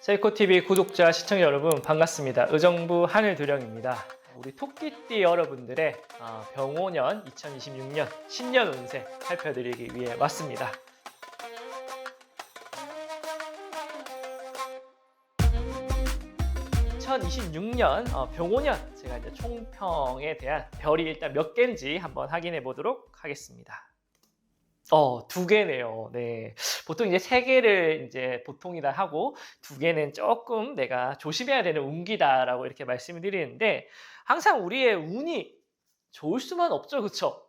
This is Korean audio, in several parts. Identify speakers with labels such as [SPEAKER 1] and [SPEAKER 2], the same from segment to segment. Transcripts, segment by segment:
[SPEAKER 1] 세이코TV 구독자, 시청자 여러분 반갑습니다. 의정부 하늘두령입니다. 우리 토끼띠 여러분들의 병오년 2026년 신년 운세 살펴드리기 위해 왔습니다. (2026년) 병오년 제가 이제 총평에 대한 별이 일단 몇 개인지 한번 확인해 보도록 하겠습니다. 두 개네요. 네. 보통 이제 세 개를 이제 보통이다 하고 두 개는 조금 내가 조심해야 되는 운기다라고 이렇게 말씀을 드리는데 항상 우리의 운이 좋을 수만 없죠. 그쵸?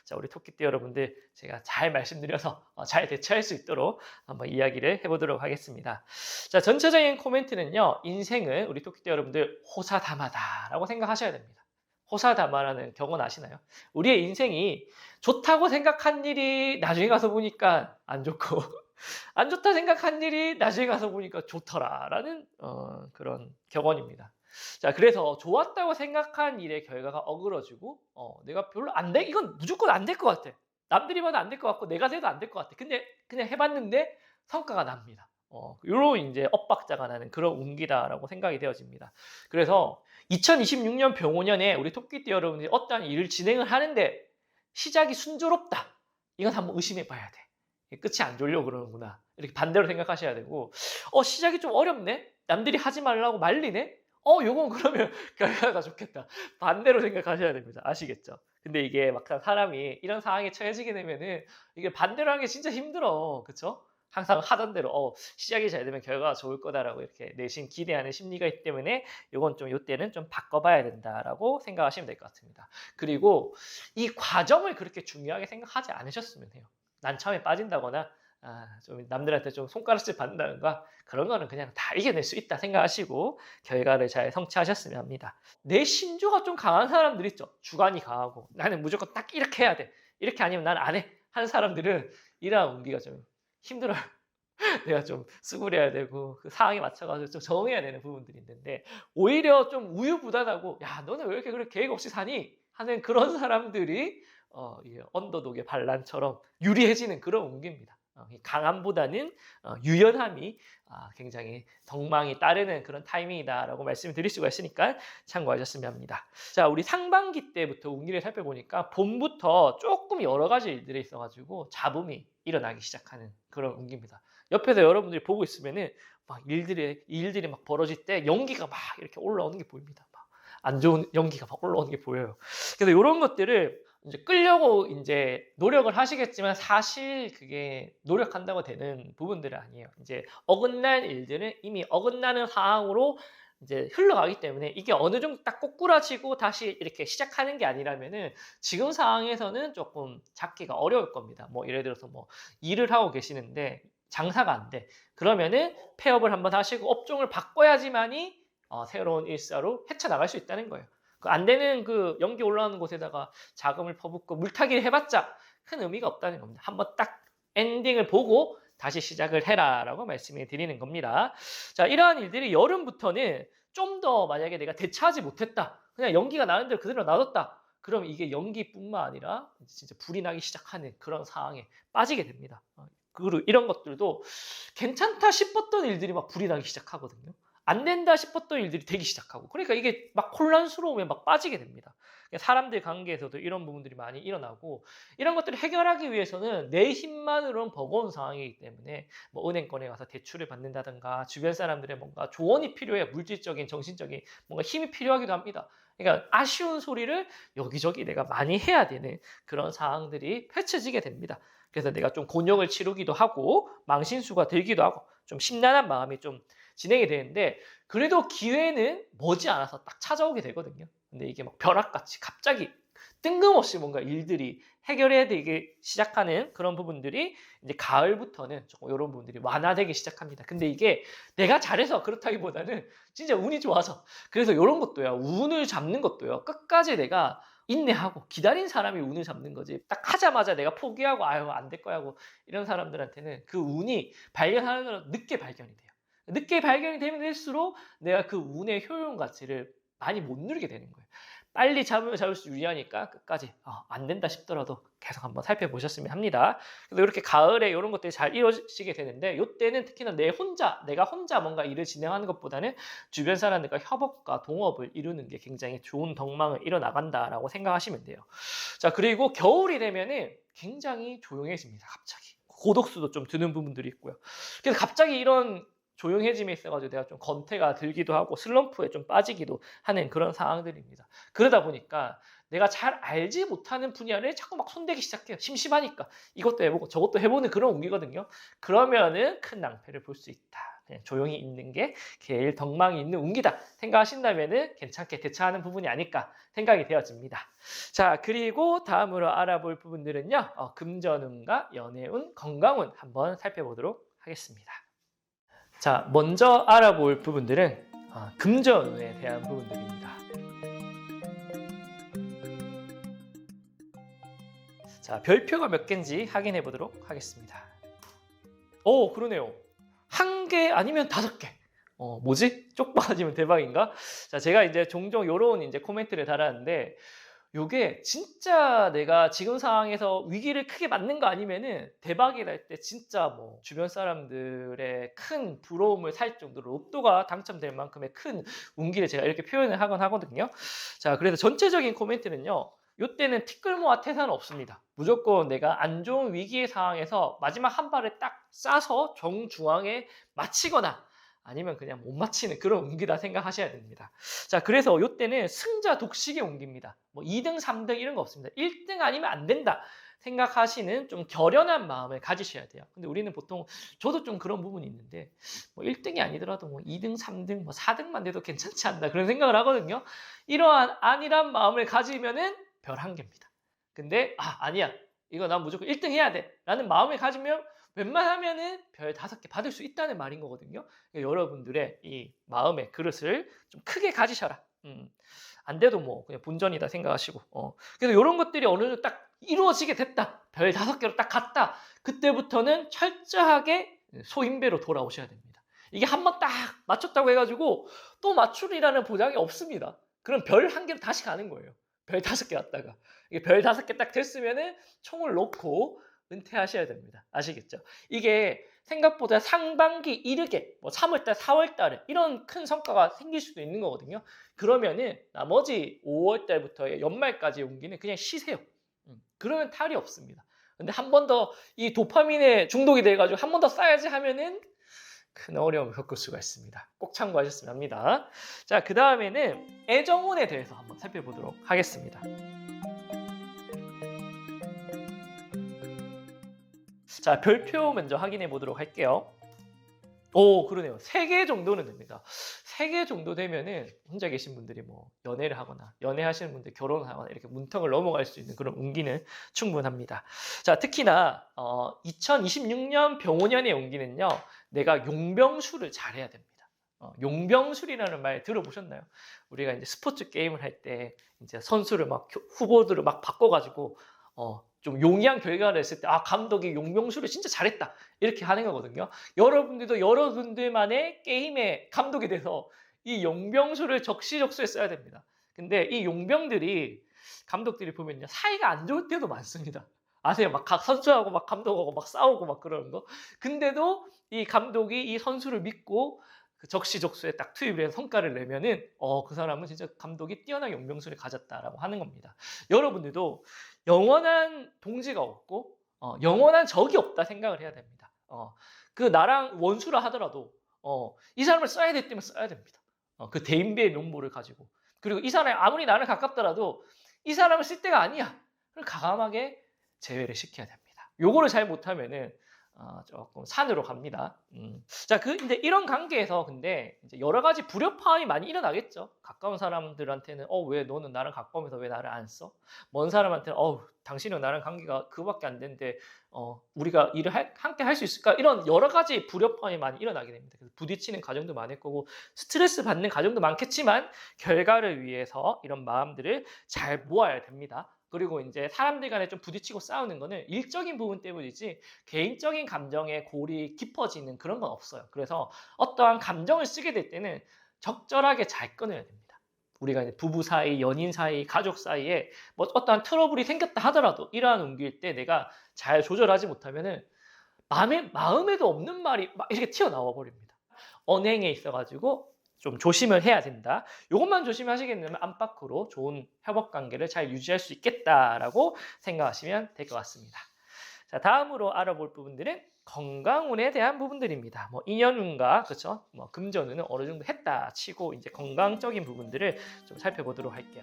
[SPEAKER 1] 자, 우리 토끼띠 여러분들 제가 잘 말씀드려서 잘 대처할 수 있도록 한번 이야기를 해보도록 하겠습니다. 자, 전체적인 코멘트는요. 인생은 우리 토끼띠 여러분들 호사다마다라고 생각하셔야 됩니다. 호사다마라는 경험 아시나요? 우리의 인생이 좋다고 생각한 일이 나중에 가서 보니까 안 좋고 안 좋다 생각한 일이 나중에 가서 보니까 좋더라라는 그런 격언입니다. 자, 그래서 좋았다고 생각한 일의 결과가 어그러지고 내가 별로 이건 무조건 안 될 것 같아. 남들이 봐도 안 될 것 같고 내가 돼도 안 될 것 같아. 근데 그냥 해봤는데 성과가 납니다. 요런 이제 엇박자가 나는 그런 운기다라고 생각이 되어집니다. 그래서 2026년 병오년에 우리 토끼띠 여러분들이 어떠한 일을 진행을 하는데 시작이 순조롭다. 이건 한번 의심해 봐야 돼. 끝이 안 좋으려고 그러는구나. 이렇게 반대로 생각하셔야 되고 시작이 좀 어렵네? 남들이 하지 말라고 말리네? 요건 그러면 결과가 좋겠다. 반대로 생각하셔야 됩니다. 아시겠죠? 근데 이게 막상 사람이 이런 상황에 처해지게 되면은 이게 반대로 하는 게 진짜 힘들어. 그쵸? 항상 하던 대로 시작이 잘 되면 결과가 좋을 거다라고 이렇게 내심 기대하는 심리가 있기 때문에 요때는 좀 바꿔봐야 된다라고 생각하시면 될 것 같습니다. 그리고 이 과정을 그렇게 중요하게 생각하지 않으셨으면 해요. 난처함에 빠진다거나 좀 남들한테 좀 손가락질 받는다든가 그런 거는 그냥 다 이겨낼 수 있다 생각하시고 결과를 잘 성취하셨으면 합니다. 내 신조가 좀 강한 사람들 있죠. 주관이 강하고 나는 무조건 딱 이렇게 해야 돼. 이렇게 아니면 난 안 해. 하는 사람들은 이러한 운기가 좀 힘들어요. 내가 좀 수그려야 되고 그 상황에 맞춰가지고 좀 적응해야 되는 부분들이 있는데 오히려 좀 우유부단하고 야 너는 왜 이렇게 그렇게 계획 없이 사니? 하는 그런 사람들이 언더독의 반란처럼 유리해지는 그런 운기입니다. 강함보다는 유연함이 굉장히 덕망이 따르는 그런 타이밍이다라고 말씀을 드릴 수가 있으니까 참고하셨으면 합니다. 자, 우리 상반기 때부터 운기를 살펴보니까 봄부터 조금 여러 가지 일들이 있어가지고 잡음이 일어나기 시작하는 그런 운기입니다. 옆에서 여러분들이 보고 있으면은 막 일들이 막 벌어질 때 연기가 막 이렇게 올라오는 게 보입니다. 막 안 좋은 연기가 막 올라오는 게 보여요. 그래서 이런 것들을 이제 끌려고 이제 노력을 하시겠지만 사실 그게 노력한다고 되는 부분들은 아니에요. 이제 어긋난 일들은 이미 어긋나는 상황으로 이제 흘러가기 때문에 이게 어느 정도 딱 꼬꾸라지고 다시 이렇게 시작하는 게 아니라면은 지금 상황에서는 조금 잡기가 어려울 겁니다. 뭐 예를 들어서 뭐 일을 하고 계시는데 장사가 안 돼. 그러면은 폐업을 한번 하시고 업종을 바꿔야지만이 새로운 일사로 헤쳐나갈 수 있다는 거예요. 안 되는 그 연기 올라오는 곳에다가 자금을 퍼붓고 물타기를 해봤자 큰 의미가 없다는 겁니다. 한번 딱 엔딩을 보고 다시 시작을 해라라고 말씀을 드리는 겁니다. 자, 이러한 일들이 여름부터는 좀 더 만약에 내가 대처하지 못했다. 그냥 연기가 나는 대로 그대로 놔뒀다. 그럼 이게 연기뿐만 아니라 진짜 불이 나기 시작하는 그런 상황에 빠지게 됩니다. 그리고 이런 것들도 괜찮다 싶었던 일들이 막 불이 나기 시작하거든요. 안 된다 싶었던 일들이 되기 시작하고 그러니까 이게 막 혼란스러움에 막 빠지게 됩니다. 사람들 관계에서도 이런 부분들이 많이 일어나고 이런 것들을 해결하기 위해서는 내 힘만으로는 버거운 상황이기 때문에 뭐 은행권에 가서 대출을 받는다든가 주변 사람들의 뭔가 조언이 필요해 물질적인 정신적인 뭔가 힘이 필요하기도 합니다. 그러니까 아쉬운 소리를 여기저기 내가 많이 해야 되는 그런 상황들이 펼쳐지게 됩니다. 그래서 내가 좀 곤욕을 치르기도 하고 망신수가 들기도 하고 좀 심란한 마음이 좀 진행이 되는데 그래도 기회는 머지않아서 딱 찾아오게 되거든요. 근데 이게 막 벼락같이 갑자기 뜬금없이 뭔가 일들이 해결해야 되기 시작하는 그런 부분들이 이제 가을부터는 조금 이런 부분들이 완화되기 시작합니다. 근데 이게 내가 잘해서 그렇다기보다는 진짜 운이 좋아서 그래서 이런 것도요. 운을 잡는 것도요. 끝까지 내가 인내하고 기다린 사람이 운을 잡는 거지 딱 하자마자 내가 포기하고 아유 안 될 거야 하고 이런 사람들한테는 그 운이 발견하는 건 늦게 발견이 돼요. 늦게 발견이 되면 될수록 내가 그 운의 효용 가치를 많이 못 누리게 되는 거예요. 빨리 잡으면 잡을수록 유리하니까 끝까지 안 된다 싶더라도 계속 한번 살펴보셨으면 합니다. 그래서 이렇게 가을에 이런 것들이 잘 이루어지게 되는데 이때는 특히나 내가 혼자 뭔가 일을 진행하는 것보다는 주변 사람들과 협업과 동업을 이루는 게 굉장히 좋은 덕망을 이뤄나간다라고 생각하시면 돼요. 자, 그리고 겨울이 되면은 굉장히 조용해집니다. 갑자기. 고독수도 좀 드는 부분들이 있고요. 그래서 갑자기 이런 조용해짐에 있어가지고 내가 좀 건태가 들기도 하고 슬럼프에 좀 빠지기도 하는 그런 상황들입니다. 그러다 보니까 내가 잘 알지 못하는 분야를 자꾸 막 손대기 시작해요. 심심하니까. 이것도 해보고 저것도 해보는 그런 운기거든요. 그러면은 큰 낭패를 볼 수 있다. 그냥 조용히 있는 게 제일 덕망이 있는 운기다 생각하신다면은 괜찮게 대처하는 부분이 아닐까 생각이 되어집니다. 자, 그리고 다음으로 알아볼 부분들은요. 금전운과 연애운, 건강운 한번 살펴보도록 하겠습니다. 자, 먼저 알아볼 부분들은 금전운에 대한 부분들입니다. 자, 별표가 몇 개인지 확인해 보도록 하겠습니다. 오, 그러네요. 1개 아니면 5개. 뭐지? 쪽 빠지면 대박인가? 자, 제가 이제 종종 요런 이제 코멘트를 달았는데 요게 진짜 내가 지금 상황에서 위기를 크게 맞는 거 아니면은 대박이 날 때 진짜 뭐 주변 사람들의 큰 부러움을 살 정도로 로또가 당첨될 만큼의 큰 운기를 제가 이렇게 표현을 하곤 하거든요. 자, 그래서 전체적인 코멘트는요. 요때는 티끌모아 태산은 없습니다. 무조건 내가 안 좋은 위기의 상황에서 마지막 한 발을 딱 쏴서 정중앙에 맞히거나 아니면 그냥 못 맞히는 그런 운기다 생각하셔야 됩니다. 자, 그래서 이때는 승자 독식의 운기입니다. 뭐 2등, 3등 이런 거 없습니다. 1등 아니면 안 된다 생각하시는 좀 결연한 마음을 가지셔야 돼요. 근데 우리는 보통 저도 좀 그런 부분이 있는데 뭐 1등이 아니더라도 뭐 2등, 3등, 뭐 4등만 돼도 괜찮지 않나 그런 생각을 하거든요. 이러한 안일한 마음을 가지면은 별 1개입니다. 근데 아니야. 이거 난 무조건 1등 해야 돼. 라는 마음을 가지면 웬만하면은 별 5개 받을 수 있다는 말인 거거든요. 그러니까 여러분들의 이 마음의 그릇을 좀 크게 가지셔라. 안 돼도 뭐 그냥 본전이다 생각하시고. 그래서 이런 것들이 어느 정도 딱 이루어지게 됐다. 별 5개로 딱 갔다. 그때부터는 철저하게 소인배로 돌아오셔야 됩니다. 이게 한번 딱 맞췄다고 해가지고 또 맞출이라는 보장이 없습니다. 그럼 별 1개로 다시 가는 거예요. 별 5개 왔다가. 이게 별 5개 딱 됐으면은 총을 놓고 은퇴하셔야 됩니다. 아시겠죠? 이게 생각보다 상반기 이르게 뭐 3월달, 4월달에 이런 큰 성과가 생길 수도 있는 거거든요. 그러면은 나머지 5월달부터 연말까지 운기는 그냥 쉬세요. 그러면 탈이 없습니다. 근데 한 번 더 이 도파민에 중독이 돼가지고 한 번 더 쌓여야지 하면은 큰 어려움을 겪을 수가 있습니다. 꼭 참고하셨으면 합니다. 자, 그 다음에는 애정운에 대해서 한번 살펴보도록 하겠습니다. 자, 별표 먼저 확인해 보도록 할게요. 오, 그러네요. 3개 정도는 됩니다. 3개 정도 되면은 혼자 계신 분들이 뭐 연애를 하거나 연애하시는 분들 결혼을 하거나 이렇게 문턱을 넘어갈 수 있는 그런 운기는 충분합니다. 자, 특히나 2026년 병오년의 운기는요. 내가 용병술을 잘해야 됩니다. 용병술이라는 말 들어보셨나요? 우리가 이제 스포츠 게임을 할 때 이제 선수를 막 후보들을 막 바꿔가지고 좀 용이한 결과를 했을 때 감독이 용병술을 진짜 잘했다 이렇게 하는 거거든요. 여러분들도 여러분들만의 게임의 감독이 돼서 이 용병술을 적시적소에 써야 됩니다. 근데 이 용병들이 감독들이 보면요 사이가 안 좋을 때도 많습니다. 아세요? 막 각 선수하고 막 감독하고 막 싸우고 막 그러는 거. 근데도 이 감독이 이 선수를 믿고 그 적시적소에 딱 투입을 해서 성과를 내면은 그 사람은 진짜 감독이 뛰어난 용병술을 가졌다라고 하는 겁니다. 여러분들도 영원한 동지가 없고 영원한 적이 없다 생각을 해야 됩니다. 그 나랑 원수라 하더라도 이 사람을 써야 될 때면 써야 됩니다. 그 대인배의 면모를 가지고. 그리고 이 사람이 아무리 나를 가깝더라도 이 사람을 쓸 때가 아니야. 그럼 과감하게 제외를 시켜야 됩니다. 요거를 잘 못하면은 조금 산으로 갑니다. 자, 근데 이런 관계에서 근데 이제 여러 가지 불협화음이 많이 일어나겠죠. 가까운 사람들한테는 왜 너는 나랑 가까우면서 왜 나를 안 써? 먼 사람한테는 당신은 나랑 관계가 그거밖에 안 되는데 우리가 일을 함께 할 수 있을까? 이런 여러 가지 불협화음이 많이 일어나게 됩니다. 그래서 부딪히는 과정도 많을 거고 스트레스 받는 과정도 많겠지만 결과를 위해서 이런 마음들을 잘 모아야 됩니다. 그리고 이제 사람들 간에 좀 부딪히고 싸우는 거는 일적인 부분 때문이지 개인적인 감정에 골이 깊어지는 그런 건 없어요. 그래서 어떠한 감정을 쓰게 될 때는 적절하게 잘 끊어야 됩니다. 우리가 이제 부부 사이, 연인 사이, 가족 사이에 뭐 어떠한 트러블이 생겼다 하더라도 이러한 운기일 때 내가 잘 조절하지 못하면은 마음에도 없는 말이 막 이렇게 튀어나와 버립니다. 언행에 있어가지고 좀 조심을 해야 된다. 이것만 조심하시겠다면 안팎으로 좋은 협업 관계를 잘 유지할 수 있겠다라고 생각하시면 될 것 같습니다. 자, 다음으로 알아볼 부분들은 건강운에 대한 부분들입니다. 뭐 인연운과 그렇죠? 뭐 금전운은 어느 정도 했다 치고 이제 건강적인 부분들을 좀 살펴보도록 할게요.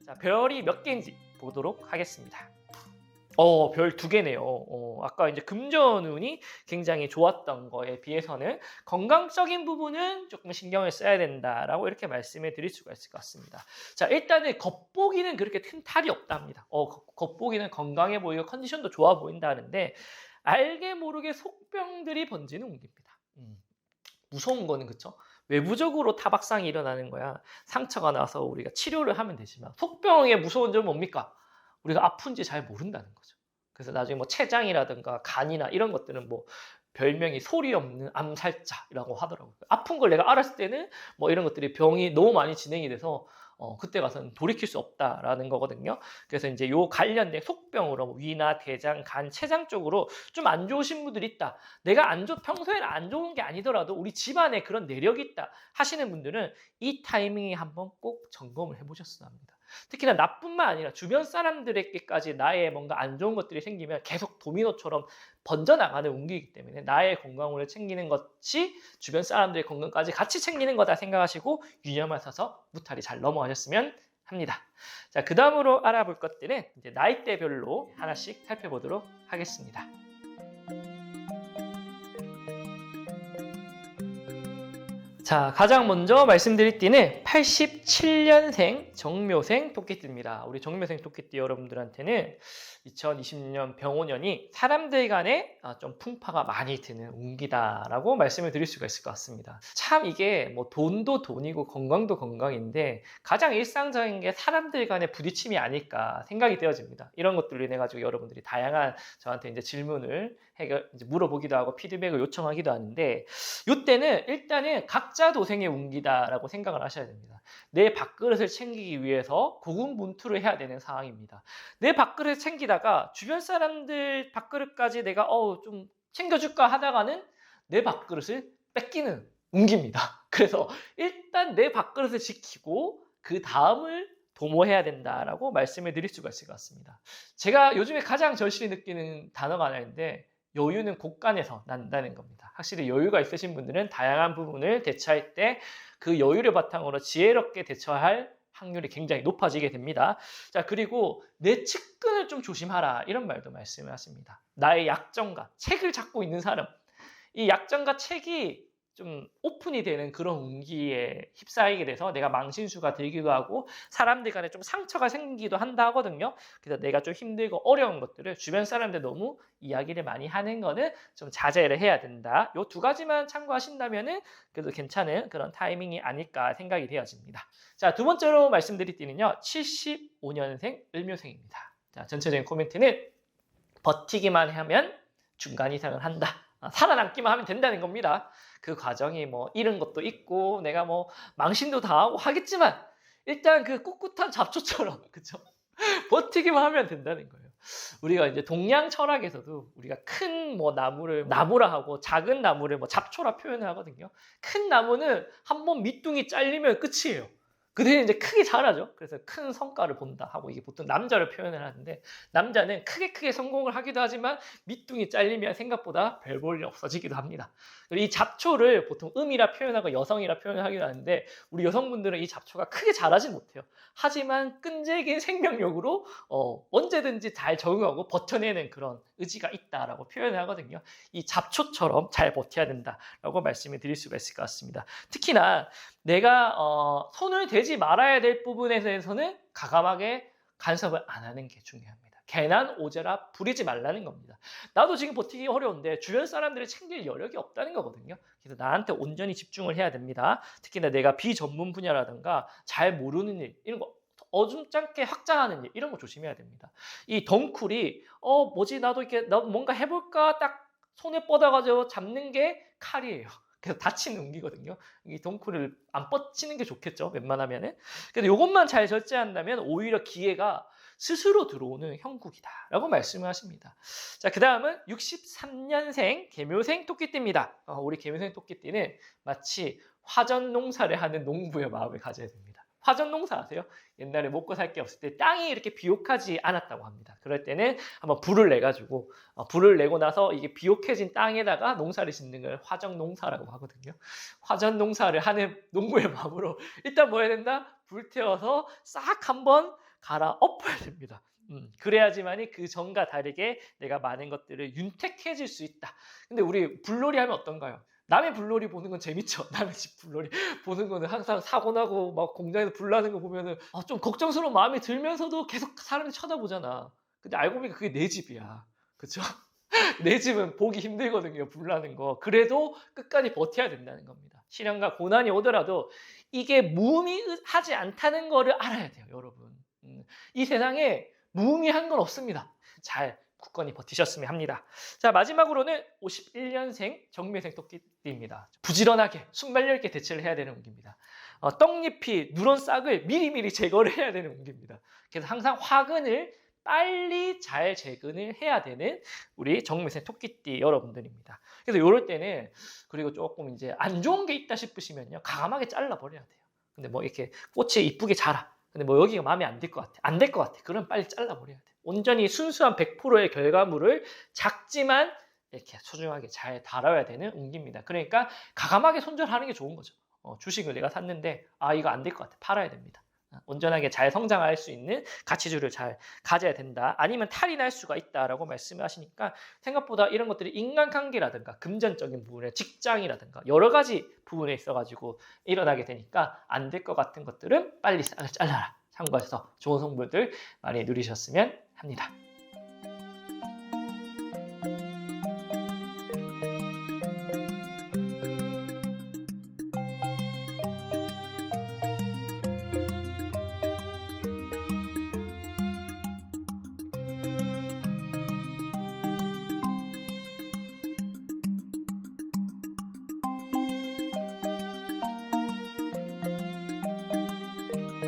[SPEAKER 1] 자, 별이 몇 개인지 보도록 하겠습니다. 별 2개네요. 아까 이제 금전운이 굉장히 좋았던 거에 비해서는 건강적인 부분은 조금 신경을 써야 된다라고 이렇게 말씀을 드릴 수가 있을 것 같습니다. 자, 일단은 겉보기는 그렇게 큰 탈이 없답니다. 겉보기는 건강해 보이고 컨디션도 좋아 보인다는데 알게 모르게 속병들이 번지는 운기입니다. 무서운 거는 그쵸? 외부적으로 타박상이 일어나는 거야. 상처가 나서 우리가 치료를 하면 되지만 속병의 무서운 점은 뭡니까? 우리가 아픈지 잘 모른다는 거죠. 그래서 나중에 뭐 췌장이라든가 간이나 이런 것들은 뭐 별명이 소리 없는 암살자라고 하더라고요. 아픈 걸 내가 알았을 때는 뭐 이런 것들이 병이 너무 많이 진행이 돼서 그때 가서는 돌이킬 수 없다라는 거거든요. 그래서 이제 요 관련된 속병으로 위나 대장, 간, 췌장 쪽으로 좀 안 좋으신 분들이 있다. 내가 평소에는 안 좋은 게 아니더라도 우리 집안에 그런 내력이 있다 하시는 분들은 이 타이밍에 한번 꼭 점검을 해보셨어야 합니다. 특히나 나뿐만 아니라 주변 사람들에게까지 나의 뭔가 안 좋은 것들이 생기면 계속 도미노처럼 번져나가는 운기이기 때문에 나의 건강을 챙기는 것이 주변 사람들의 건강까지 같이 챙기는 거다 생각하시고 유념하셔서 무탈이 잘 넘어가셨으면 합니다. 자, 그 다음으로 알아볼 것들은 이제 나이대별로 하나씩 살펴보도록 하겠습니다. 자, 가장 먼저 말씀드릴 띠는 87년생 정묘생 토끼띠입니다. 우리 정묘생 토끼띠 여러분들한테는 2020년 병오년이 사람들 간에 좀 풍파가 많이 드는 운기다라고 말씀을 드릴 수가 있을 것 같습니다. 참 이게 뭐 돈도 돈이고 건강도 건강인데 가장 일상적인 게 사람들 간의 부딪힘이 아닐까 생각이 되어집니다. 이런 것들로 인해 가지고 여러분들이 다양한 저한테 이제 질문을 이제 물어보기도 하고 피드백을 요청하기도 하는데 이때는 일단은 각자 도생의 운기다라고 생각을 하셔야 됩니다. 내 밥그릇을 챙기기 위해서 고군분투를 해야 되는 상황입니다. 내 밥그릇을 챙기다가 주변 사람들 밥그릇까지 내가 좀 챙겨줄까 하다가는 내 밥그릇을 뺏기는 운기입니다. 그래서 일단 내 밥그릇을 지키고 그 다음을 도모해야 된다라고 말씀을 드릴 수가 있을 것 같습니다. 제가 요즘에 가장 절실히 느끼는 단어가 하나인데 여유는 곳간에서 난다는 겁니다. 확실히 여유가 있으신 분들은 다양한 부분을 대처할 때 그 여유를 바탕으로 지혜롭게 대처할 확률이 굉장히 높아지게 됩니다. 자, 그리고 내 측근을 좀 조심하라 이런 말도 말씀을 하십니다. 나의 약점과 책을 잡고 있는 사람, 이 약점과 책이 좀 오픈이 되는 그런 운기에 휩싸이게 돼서 내가 망신수가 들기도 하고 사람들 간에 좀 상처가 생기기도 한다 하거든요. 그래서 내가 좀 힘들고 어려운 것들을 주변 사람들 너무 이야기를 많이 하는 거는 좀 자제를 해야 된다. 요 2가지만 참고하신다면은 그래도 괜찮은 그런 타이밍이 아닐까 생각이 되어집니다. 자, 2번째로 말씀드릴 띠는요. 75년생 을묘생입니다. 자, 전체적인 코멘트는 버티기만 하면 중간 이상을 한다. 살아남기만 하면 된다는 겁니다. 그 과정이 뭐 잃은 것도 있고 내가 뭐 망신도 당하고 하겠지만 일단 그 꿋꿋한 잡초처럼 그쵸? 버티기만 하면 된다는 거예요. 우리가 이제 동양 철학에서도 우리가 큰 뭐 나무를 나무라 하고 작은 나무를 뭐 잡초라 표현을 하거든요. 큰 나무는 한번 밑둥이 잘리면 끝이에요. 그 대신 이제 크게 자라죠. 그래서 큰 성과를 본다 하고 이게 보통 남자를 표현을 하는데 남자는 크게 성공을 하기도 하지만 밑둥이 잘리면 생각보다 별 볼 일 없어지기도 합니다. 이 잡초를 보통 음이라 표현하고 여성이라 표현하기도 하는데 우리 여성분들은 이 잡초가 크게 자라진 못해요. 하지만 끈질긴 생명력으로 언제든지 잘 적응하고 버텨내는 그런 의지가 있다라고 표현을 하거든요. 이 잡초처럼 잘 버텨야 된다라고 말씀을 드릴 수가 있을 것 같습니다. 특히나 내가 손을 대지 말아야 될 부분에 대해서는 과감하게 간섭을 안 하는 게 중요합니다. 개난 오제라 부리지 말라는 겁니다. 나도 지금 버티기 어려운데 주변 사람들을 챙길 여력이 없다는 거거든요. 그래서 나한테 온전히 집중을 해야 됩니다. 특히나 내가 비전문 분야라든가 잘 모르는 일 이런 거 어줍잖게 확장하는 일 이런 거 조심해야 됩니다. 이 덩쿨이 뭐지 나도 이렇게 뭔가 해볼까 딱 손에 뻗어가지고 잡는 게 칼이에요. 그래서 다치는 운기거든요. 이 덩쿨을 안 뻗치는 게 좋겠죠, 웬만하면은. 근데 이것만 잘 절제한다면 오히려 기회가 스스로 들어오는 형국이다라고 말씀을 하십니다. 자, 그 다음은 63년생 개묘생 토끼띠입니다. 우리 개묘생 토끼띠는 마치 화전 농사를 하는 농부의 마음을 가져야 됩니다. 화전 농사 아세요? 옛날에 먹고 살 게 없을 때 땅이 이렇게 비옥하지 않았다고 합니다. 그럴 때는 한번 불을 내가지고 불을 내고 나서 이게 비옥해진 땅에다가 농사를 짓는 걸 화전 농사라고 하거든요. 화전 농사를 하는 농부의 마음으로 일단 뭐 해야 된다? 불태워서 싹 한번 갈아 엎어야 됩니다. 그래야지만이 그 전과 다르게 내가 많은 것들을 윤택해질 수 있다. 근데 우리 불놀이 하면 어떤가요? 남의 불놀이 보는 건 재밌죠. 남의 집 불놀이 보는 거는 항상 사고 나고 막 공장에서 불 나는 거 보면은 좀 걱정스러운 마음이 들면서도 계속 사람이 쳐다보잖아. 근데 알고 보니까 그게 내 집이야. 그쵸? 내 집은 보기 힘들거든요. 불 나는 거. 그래도 끝까지 버텨야 된다는 겁니다. 시련과 고난이 오더라도 이게 무의미하지 않다는 거를 알아야 돼요, 여러분. 이 세상에 무의미한 건 없습니다. 잘 굳건히 버티셨으면 합니다. 자, 마지막으로는 51년생 정묘생 토끼띠입니다. 부지런하게 순발력 있게 대처를 해야 되는 운기입니다. 떡잎이 누런 싹을 미리미리 제거를 해야 되는 운기입니다. 그래서 항상 화근을 빨리 잘 재근을 해야 되는 우리 정묘생 토끼띠 여러분들입니다. 그래서 이럴 때는 그리고 조금 이제 안 좋은 게 있다 싶으시면요, 과감하게 잘라버려야 돼요. 근데 뭐 이렇게 꽃이 이쁘게 자라. 근데 뭐 여기가 마음에 안 들 것 같아. 안 될 것 같아. 그럼 빨리 잘라버려야 돼. 온전히 순수한 100%의 결과물을 작지만 이렇게 소중하게 잘 다뤄야 되는 운기입니다. 그러니까 과감하게 손절하는 게 좋은 거죠. 주식을 내가 샀는데 이거 안 될 것 같아. 팔아야 됩니다. 온전하게 잘 성장할 수 있는 가치주를 잘 가져야 된다. 아니면 탈이 날 수가 있다라고 말씀을 하시니까 생각보다 이런 것들이 인간관계라든가 금전적인 부분에 직장이라든가 여러 가지 부분에 있어가지고 일어나게 되니까 안 될 것 같은 것들은 빨리 잘라라. 참고해서 좋은 성분들 많이 누리셨으면 합니다.